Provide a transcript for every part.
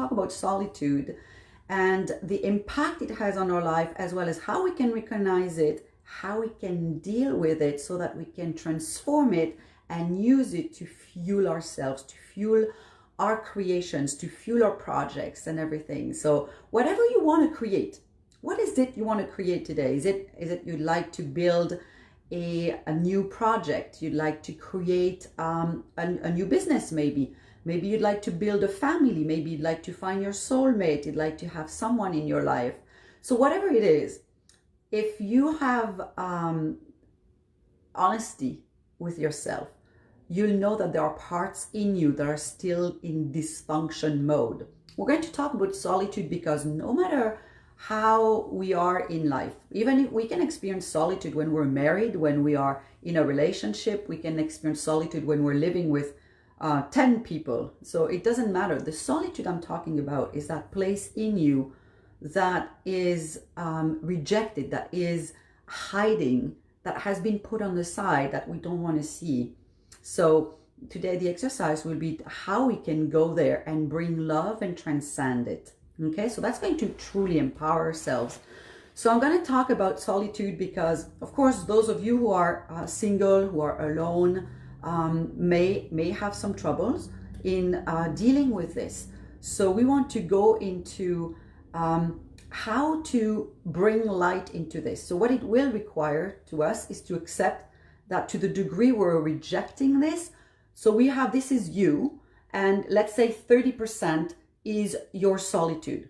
talk about solitude and the impact it has on our life, as well as how we can recognize it, how we can deal with it so that we can transform it and use it to fuel ourselves, to fuel our creations, to fuel our projects and everything. So whatever you want to create, what is it you want to create today? Is it you'd like to build a new project? You'd like to create a new business maybe. Maybe you'd like to build a family. Maybe you'd like to find your soulmate. You'd like to have someone in your life. So whatever it is, if you have honesty with yourself, you'll know that there are parts in you that are still in dysfunction mode. We're going to talk about solitude because no matter how we are in life, even if we can experience solitude when we're married, when we are in a relationship, we can experience solitude when we're living with 10 people. So it doesn't matter. The solitude I'm talking about is that place in you that is rejected, that is hiding, that has been put on the side, that we don't want to see. So today the exercise will be how we can go there and bring love and transcend it. Okay, so that's going to truly empower ourselves. So I'm going to talk about solitude because, of course, those of you who are single, who are alone, may have some troubles in dealing with this. So we want to go into how to bring light into this. So what it will require to us is to accept that to the degree we're rejecting this, so we have, this is you, and let's say 30% is your solitude.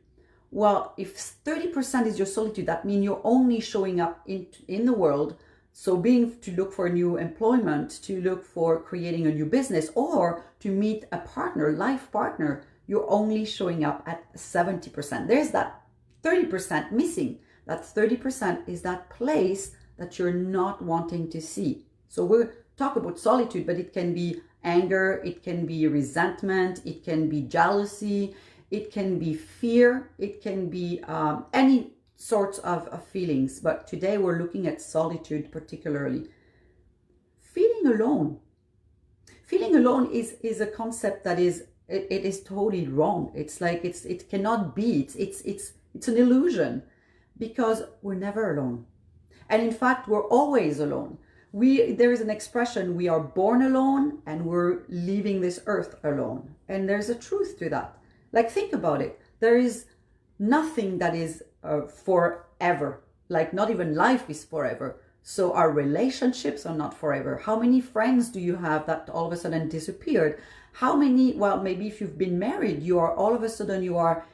Well, if 30% is your solitude, that means you're only showing up in the world. So being to look for a new employment, to look for creating a new business, or to meet a partner, life partner, you're only showing up at 70%. There's that 30% missing. That 30% is that place that you're not wanting to see. So we'll talk about solitude, but it can be anger, it can be resentment, it can be jealousy, it can be fear, it can be any sorts of feelings. But today we're looking at solitude particularly. Feeling alone. Feeling alone is a concept that is, it is totally wrong. It's like, it cannot be, it's an illusion, because we're never alone. And in fact, we're always alone. There is an expression, we are born alone and we're leaving this earth alone. And there's a truth to that. Like, think about it. There is nothing that is forever. Like, not even life is forever. So our relationships are not forever. How many friends do you have that all of a sudden disappeared? How many, well, maybe if you've been married, you are all of a sudden you are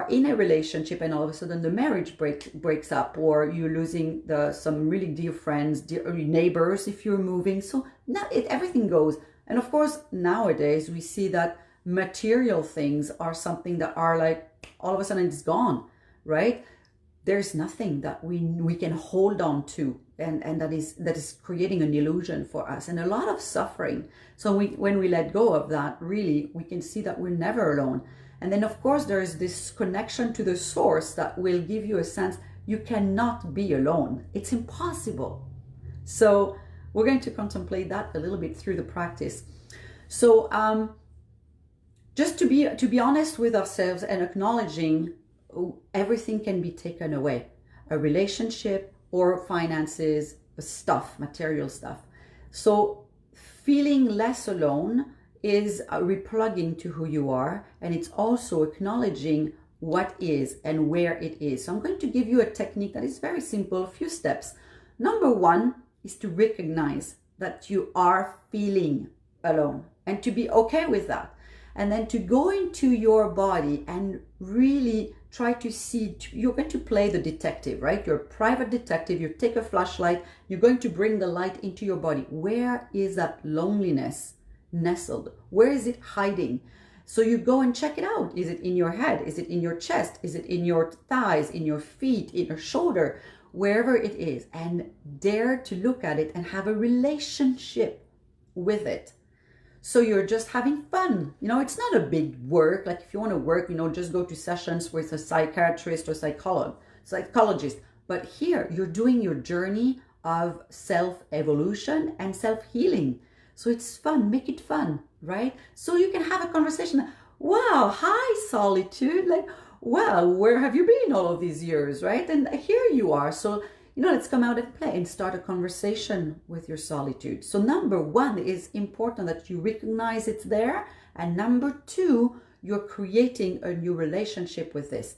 in a relationship and all of a sudden the marriage breaks up, or you're losing some really dear friends, dear neighbors if you're moving. So now everything goes. And of course, nowadays we see that material things are something that are like, all of a sudden it's gone, right? There's nothing that we can hold on to, and that is creating an illusion for us and a lot of suffering. So when we let go of that, really, we can see that we're never alone. And then, of course, there is this connection to the source that will give you a sense you cannot be alone. It's impossible. So we're going to contemplate that a little bit through the practice. So just to be honest with ourselves and acknowledging everything can be taken away. A relationship or finances, stuff, material stuff. So feeling less alone is replugging to who you are, and it's also acknowledging what is and where it is. So I'm going to give you a technique that is very simple, a few steps. Number one is to recognize that you are feeling alone and to be okay with that. And then to go into your body and really try to see, you're going to play the detective, right? You're a private detective, you take a flashlight, you're going to bring the light into your body. Where is that loneliness nestled? Where is it hiding? So you go and check it out. Is it in your head? Is it in your chest? Is it in your thighs, in your feet, in your shoulder? Wherever it is, and dare to look at it and have a relationship with it. So you're just having fun. You know, it's not a big work. Like if you want to work, you know, just go to sessions with a psychiatrist or psychologist. But here you're doing your journey of self-evolution and self-healing. So it's fun, make it fun, right? So you can have a conversation. wow, hi Solitude. Like, well, where have you been all of these years, right? And here you are. So, let's come out and play and start a conversation with your solitude. So number one is important that you recognize it's there. And number two, you're creating a new relationship with this.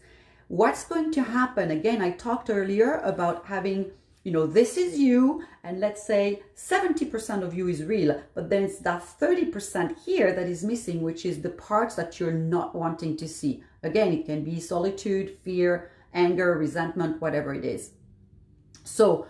What's going to happen? Again, I talked earlier about having, this is you, and let's say 70% of you is real, but then it's that 30% here that is missing, which is the parts that you're not wanting to see. Again, it can be solitude, fear, anger, resentment, whatever it is. So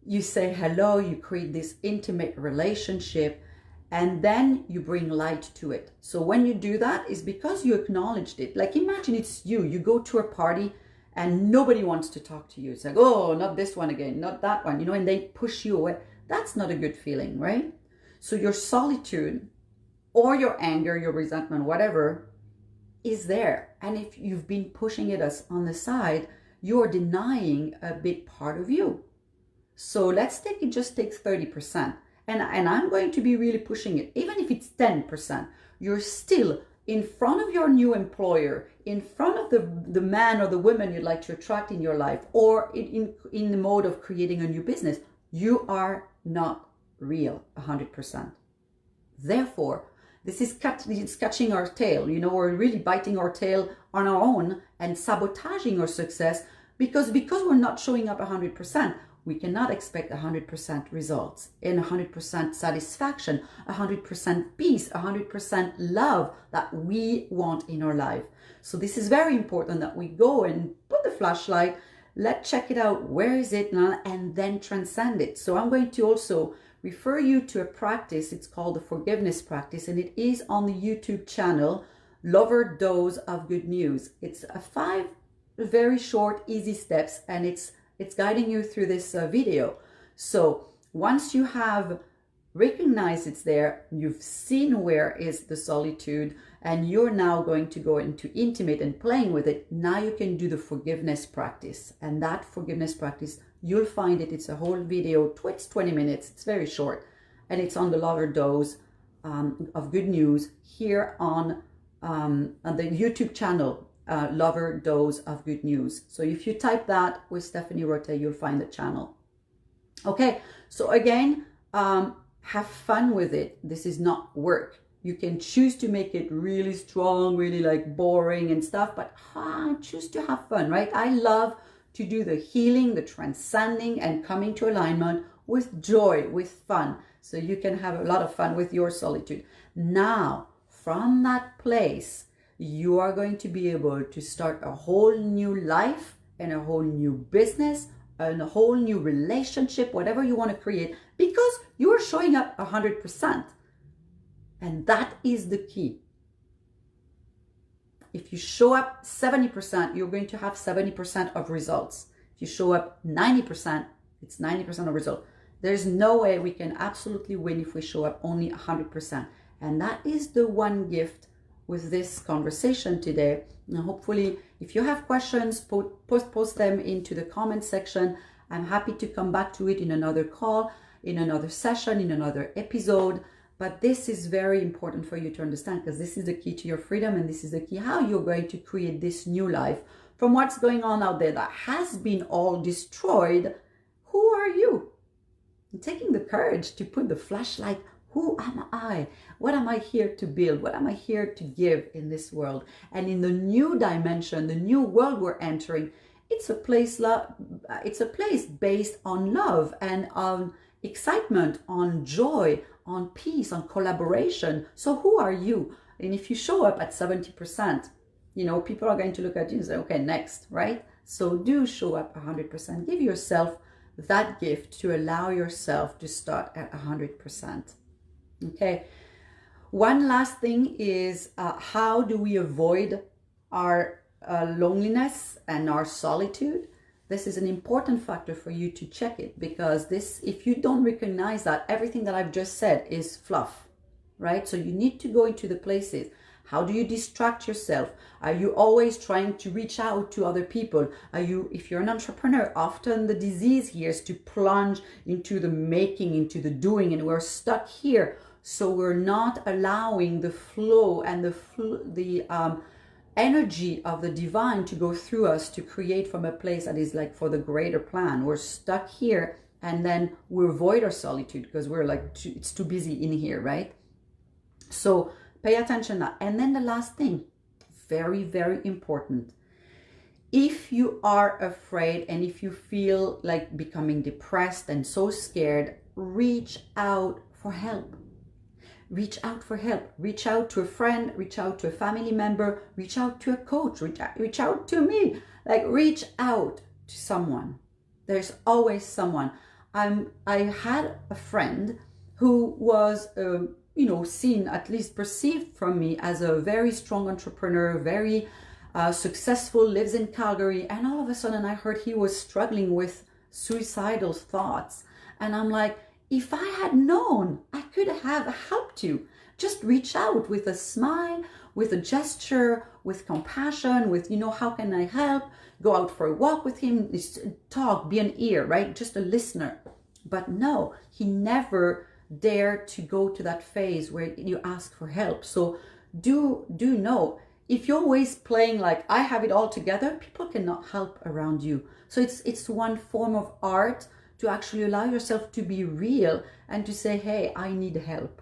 you say hello, you create this intimate relationship, and then you bring light to it. So when you do that, it's because you acknowledged it. Like imagine it's you go to a party and nobody wants to talk to you. It's like, oh, not this one again, not that one, and they push you away. That's not a good feeling, right? So your solitude or your anger, your resentment, whatever, is there. And if you've been pushing it as on the side, you're denying a big part of you. So let's take it, just take 30%. And I'm going to be really pushing it. Even if it's 10%, you're still in front of your new employer, in front of the man or the woman you'd like to attract in your life, or in the mode of creating a new business. You are not real 100%. Therefore, this is catching our tail. We're really biting our tail on our own and sabotaging our success because we're not showing up 100%. We cannot expect 100% results and 100% satisfaction, 100% peace, 100% love that we want in our life. So this is very important that we go and put the flashlight, let's check it out, where is it now, and then transcend it. So I'm going to also refer you to a practice. It's called the forgiveness practice, and it is on the YouTube channel, Lover Dose of Good News. It's 5 very short, easy steps, and it's guiding you through this video. So once you have recognized it's there, you've seen where is the solitude, and you're now going to go into intimate and playing with it, now you can do the forgiveness practice. And that forgiveness practice, you'll find it, it's a whole video, it's 20 minutes, it's very short, and it's on the Lover Dose of Good News here on the YouTube channel, Lover Dose of Good News. So if you type that with Stéphanie Rottet, you'll find the channel. Okay, so again, have fun with it. This is not work. You can choose to make it really strong, really like boring and stuff, but choose to have fun, right? I love to do the healing, the transcending, and coming to alignment with joy, with fun. So you can have a lot of fun with your solitude. Now, from that place, you are going to be able to start a whole new life and a whole new business and a whole new relationship, whatever you want to create, because you are showing up 100%. And that is the key. If you show up 70%, you're going to have 70% of results. If you show up 90%, it's 90% of results. There's no way we can absolutely win if we show up only 100%. And that is the one gift with this conversation today. And hopefully, if you have questions, post them into the comment section. I'm happy to come back to it in another call, in another session, in another episode. But this is very important for you to understand, because this is the key to your freedom, and this is the key how you're going to create this new life from what's going on out there that has been all destroyed. Who are you? And taking the courage to put the flashlight. Who am I? What am I here to build? What am I here to give in this world? And in the new dimension, the new world we're entering, it's a place based on love and on excitement, on joy, on peace, on collaboration. So who are you? And if you show up at 70%, people are going to look at you and say, okay, next, right? So do show up 100%. Give yourself that gift to allow yourself to start at 100%. Okay. One last thing is how do we avoid our loneliness and our solitude? This is an important factor for you to check it, because if you don't recognize that, everything that I've just said is fluff, right? So you need to go into the places. How do you distract yourself? Are you always trying to reach out to other people? If you're an entrepreneur, often the disease here is to plunge into the making, into the doing, and we're stuck here. So we're not allowing the flow and the energy of the divine to go through us to create from a place that is like for the greater plan. We're stuck here, and then we avoid our solitude because we're like, it's too busy in here, right? So pay attention to that. And then the last thing, very, very important. If you are afraid and if you feel like becoming depressed and so scared, reach out for help. Reach out for help. Reach out to a friend, reach out to a family member, reach out to a coach, reach out to me. Like, reach out to someone. There's always someone. I had a friend who was, seen, at least perceived from me as a very strong entrepreneur, very successful, lives in Calgary. And all of a sudden I heard he was struggling with suicidal thoughts. And I'm like, if I had known, I could have helped you. Just reach out with a smile, with a gesture, with compassion, with, how can I help? Go out for a walk with him, talk, be an ear, right? Just a listener. But no, he never dared to go to that phase where you ask for help. So do know, if you're always playing like I have it all together, people cannot help around you. So it's one form of art to actually allow yourself to be real and to say, hey, I need help.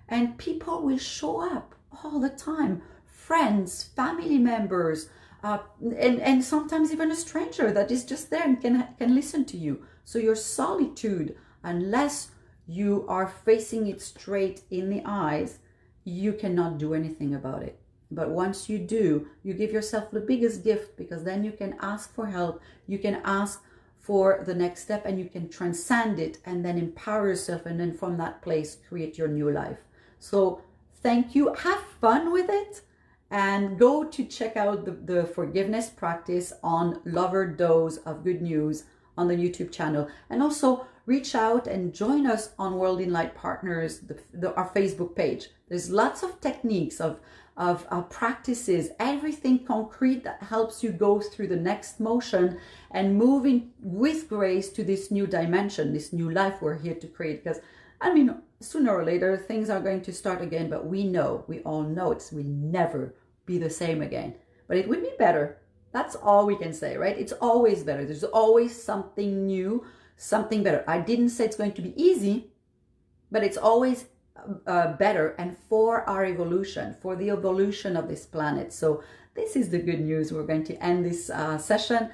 And people will show up all the time. Friends, family members, and sometimes even a stranger that is just there and can listen to you. So your solitude, unless you are facing it straight in the eyes, you cannot do anything about it. But once you do, you give yourself the biggest gift, because then you can ask for help, you can ask for the next step, and you can transcend it and then empower yourself, and then from that place create your new life. So thank you, have fun with it, and go to check out the forgiveness practice on Lover Dose of Good News on the YouTube channel. And also reach out and join us on World INLIGHT Partners, our Facebook page. There's lots of techniques of practices, everything concrete that helps you go through the next motion and moving with grace to this new dimension, this new life we're here to create. Because sooner or later things are going to start again, but we all know it will never be the same again, but it would be better. That's all we can say, right? It's always better. There's always something new, something better. I didn't say it's going to be easy, but it's always better, and for our evolution, for the evolution of this planet. So this is the good news. We're going to end this session,